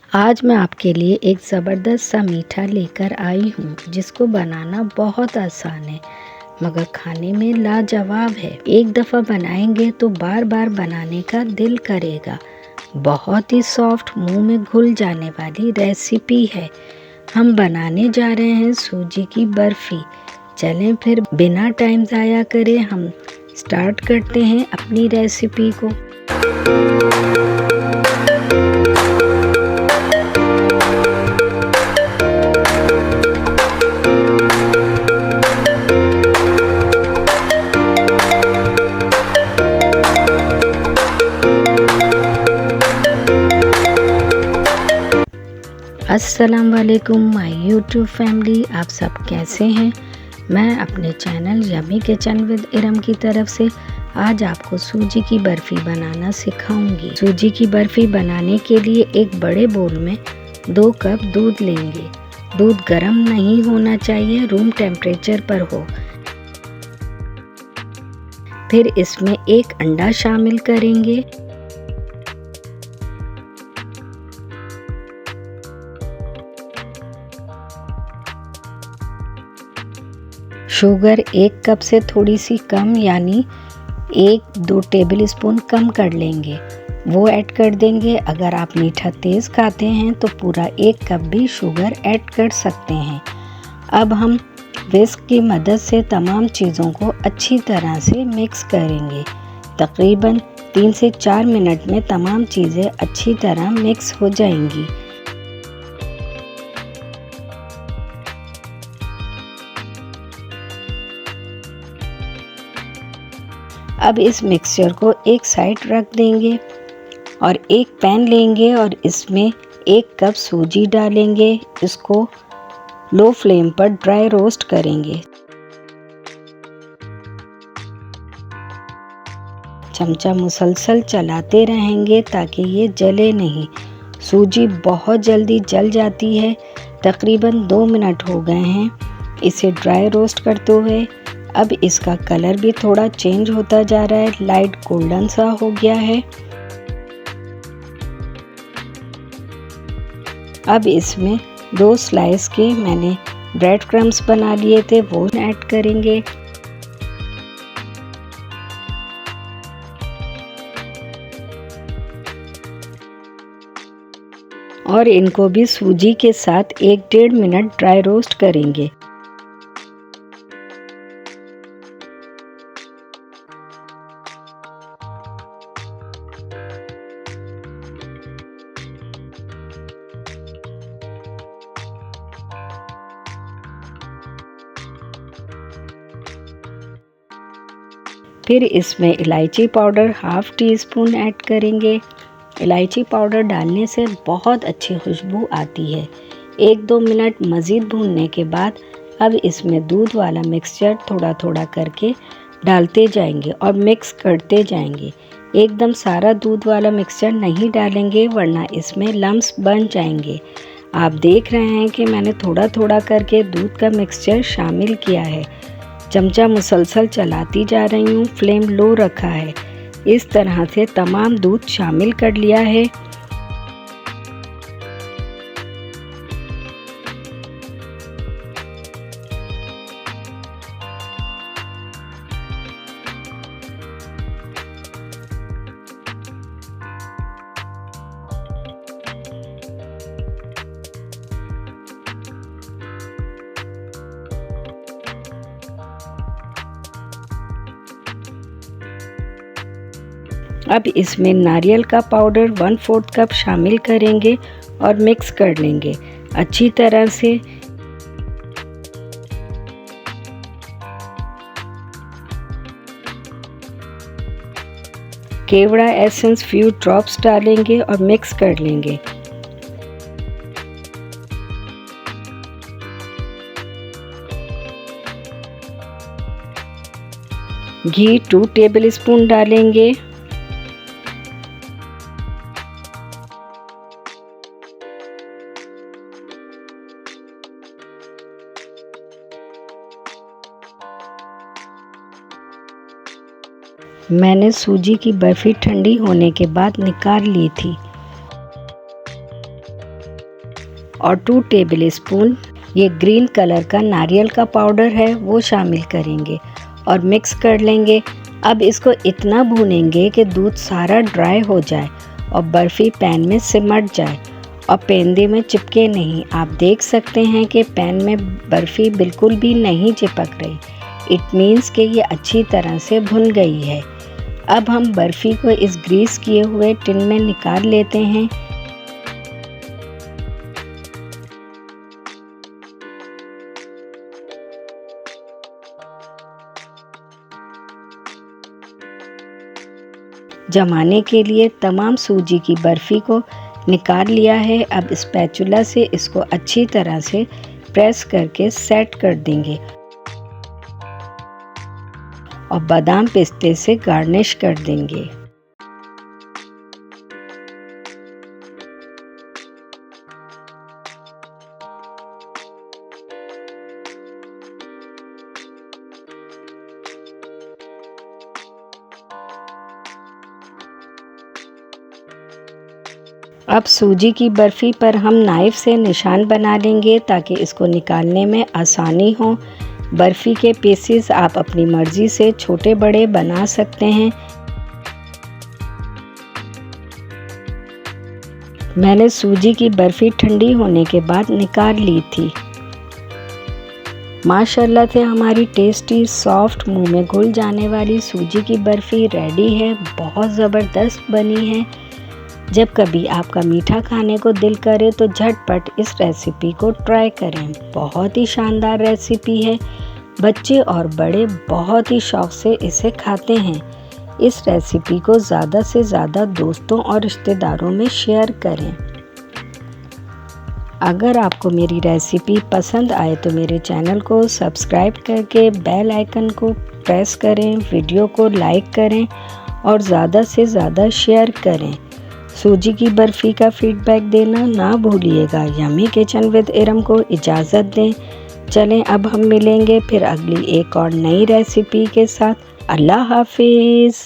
आज मैं आपके लिए एक ज़बरदस्त सा मीठा लेकर आई हूँ जिसको बनाना बहुत आसान है मगर खाने में लाजवाब है। एक दफ़ा बनाएंगे तो बार बार बनाने का दिल करेगा। बहुत ही सॉफ्ट, मुंह में घुल जाने वाली रेसिपी है। हम बनाने जा रहे हैं सूजी की बर्फ़ी। चलें फिर बिना टाइम ज़ाया करे हम स्टार्ट करते हैं अपनी रेसिपी को। अस्सलाम वालेकुम माय यूट्यूब फैमिली, आप सब कैसे हैं। मैं अपने channel yummy kitchen with Iram की तरफ से आज आपको सूजी की बर्फ़ी बनाना सिखाऊंगी। सूजी की बर्फ़ी बनाने के लिए एक बड़े बोल में 2 कप दूध लेंगे। दूध गर्म नहीं होना चाहिए, रूम टेम्परेचर पर हो। फिर इसमें 1 अंडा शामिल करेंगे। शुगर 1 कप से थोड़ी सी कम यानी 1-2 टेबल स्पून कम कर लेंगे, वो ऐड कर देंगे। अगर आप मीठा तेज़ खाते हैं तो पूरा 1 कप भी शुगर ऐड कर सकते हैं। अब हम विस्क की मदद से तमाम चीज़ों को अच्छी तरह से मिक्स करेंगे। तकरीबन 3 से 4 मिनट में तमाम चीज़ें अच्छी तरह मिक्स हो जाएंगी। अब इस मिक्सचर को एक साइड रख देंगे और एक पैन लेंगे और इसमें 1 कप सूजी डालेंगे। इसको लो फ्लेम पर ड्राई रोस्ट करेंगे। चमचा मुसलसल चलाते रहेंगे ताकि ये जले नहीं। सूजी बहुत जल्दी जल जाती है। तकरीबन 2 मिनट हो गए हैं इसे ड्राई रोस्ट करते हुए। अब इसका कलर भी थोड़ा चेंज होता जा रहा है, लाइट गोल्डन सा हो गया है। अब इसमें 2 स्लाइस के मैंने ब्रेड क्रम्स बना लिए थे, वो ऐड करेंगे। और इनको भी सूजी के साथ 1-1.5 मिनट ड्राई रोस्ट करेंगे। फिर इसमें इलायची पाउडर 1/2 टीस्पून ऐड करेंगे। इलायची पाउडर डालने से बहुत अच्छी खुशबू आती है। 1-2 मिनट मज़ीद भूनने के बाद अब इसमें दूध वाला मिक्सचर थोड़ा थोड़ा करके डालते जाएंगे और मिक्स करते जाएंगे। एकदम सारा दूध वाला मिक्सचर नहीं डालेंगे वरना इसमें लम्स बन जाएंगे। आप देख रहे हैं कि मैंने थोड़ा थोड़ा करके दूध का मिक्सचर शामिल किया है। चमचा मुसलसल चलाती जा रही हूँ, फ्लेम लो रखा है। इस तरह से तमाम दूध शामिल कर लिया है। अब इसमें नारियल का पाउडर 1/4 कप शामिल करेंगे और मिक्स कर लेंगे अच्छी तरह से। केवड़ा एसेंस फ्यू ड्रॉप्स डालेंगे और मिक्स कर लेंगे। घी 2 टेबल स्पून डालेंगे। मैंने सूजी की बर्फ़ी ठंडी होने के बाद निकाल ली थी। और 2 टेबल स्पून ये ग्रीन कलर का नारियल का पाउडर है वो शामिल करेंगे और मिक्स कर लेंगे। अब इसको इतना भूनेंगे कि दूध सारा ड्राई हो जाए और बर्फ़ी पैन में सिमट जाए और पेंदे में चिपके नहीं। आप देख सकते हैं कि पैन में बर्फ़ी बिल्कुल भी नहीं चिपक रही। इट मीन्स कि ये अच्छी तरह से भुन गई है। अब हम बर्फ़ी को इस ग्रीस किए हुए टिन में निकाल लेते हैं। जमाने के लिए तमाम सूजी की बर्फ़ी को निकाल लिया है। अब स्पैचुला से इसको अच्छी तरह से प्रेस करके सेट कर देंगे और बादाम पिस्ते से गार्निश कर देंगे। अब सूजी की बर्फ़ी पर हम नाइफ़ से निशान बना लेंगे ताकि इसको निकालने में आसानी हो। बर्फ़ी के पीसेस आप अपनी मर्ज़ी से छोटे बड़े बना सकते हैं। मैंने सूजी की बर्फ़ी ठंडी होने के बाद निकाल ली थी। माशाल्लाह से हमारी टेस्टी सॉफ्ट मुंह में घुल जाने वाली सूजी की बर्फ़ी रेडी है। बहुत ज़बरदस्त बनी है। जब कभी आपका मीठा खाने को दिल करे तो झटपट इस रेसिपी को ट्राई करें। बहुत ही शानदार रेसिपी है। बच्चे और बड़े बहुत ही शौक़ से इसे खाते हैं। इस रेसिपी को ज़्यादा से ज़्यादा दोस्तों और रिश्तेदारों में शेयर करें। अगर आपको मेरी रेसिपी पसंद आए तो मेरे चैनल को सब्सक्राइब करके बेल आइकन को प्रेस करें, वीडियो को लाइक करें और ज़्यादा से ज़्यादा शेयर करें। सूजी की बर्फ़ी का फीडबैक देना ना भूलिएगा। यम्मी किचन विद इरम को इजाज़त दें। चलें अब हम मिलेंगे फिर अगली एक और नई रेसिपी के साथ। अल्लाह हाफिज़।